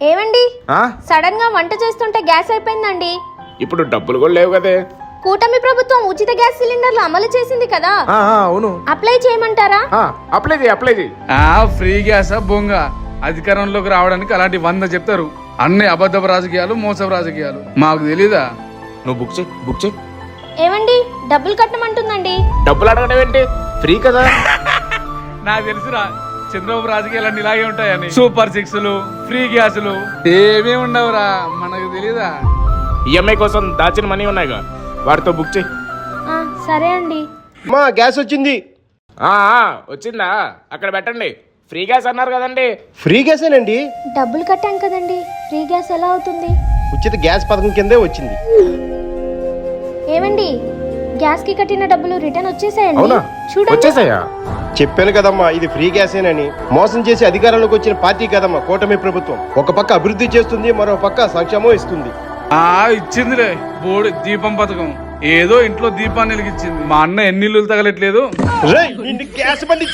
ఏమండి సడన్ గా వంట చేస్తుంటే గ్యాస్ అయిపోయిందండి. ఇప్పుడు డబ్బులు కూడా లేవు కదే. కూటమి ప్రభుత్వం ఉచిత గ్యాస్ సిలిండర్లు అమలు చేసింది కదా, అవును. అప్లై చేయమంటారా? అప్లై చేయి. ఫ్రీ గ్యాస్ బొంగ అధికారంలోకి రావడానికి అలాంటి 100 చెప్తారు. అన్ని అబద్ధపు రాజకీయాలు, మోసపు రాజకీయాలు. మాకు తెలీదా? నువ్వు బుక్ చేయి. ఏమండి డబ్బులు కట్టమంటుందండి. డబ్బులు అడగడం ఏంటి? ఫ్రీ కదా. నాకు తెలుసురా, చంద్రబాబు రాజకీయాలన్నీ ఇలాగే ఉంటాయని. సూపర్ సిక్స్లు, ఫ్రీ గ్యాసులు ఏమీ ఉండవురా, మనకు తెలీదా? ఈఎంఐ కోసం దాచిన మనీ ఉన్నాయిగా, వాటితో బుక్ చేయి. సరే అండి. మా గ్యాస్ వచ్చింది. వచ్చిందా? అక్కడ పెట్టండి. ఫ్రీ గ్యాస్ అన్నారు కదండి. ఫ్రీ గ్యాసేనండి. డబ్బులు కట్టాం కదండి, ఫ్రీ గ్యాస్ ఎలా అవుతుంది? ఉచిత గ్యాస్ పథకం కిందే వచ్చింది. ఏమండి గ్యాస్ కి కట్టిన డబ్బులు రిటర్న్ వచ్చేసాయండి. అవునా? చూడండి. వచ్చేసాయా? చెప్పాను కదమ్మా, ఇది ఫ్రీ గ్యాసేనని. మోసం చేసి అధికారంలోకి వచ్చిన పార్టీ కదమ్మా కూటమి ప్రభుత్వం. ఒక పక్క అభివృద్ధి చేస్తుంది, మరో పక్క సంక్షేమం ఇస్తుంది. ఇచ్చిందిలే బోడి దీపం పథకం. ఏదో ఇంట్లో దీపాన్ని వెలిగించింది. మా అన్న ఎన్ని ఇల్లు తగలట్లేదు. గ్యాస్ బండి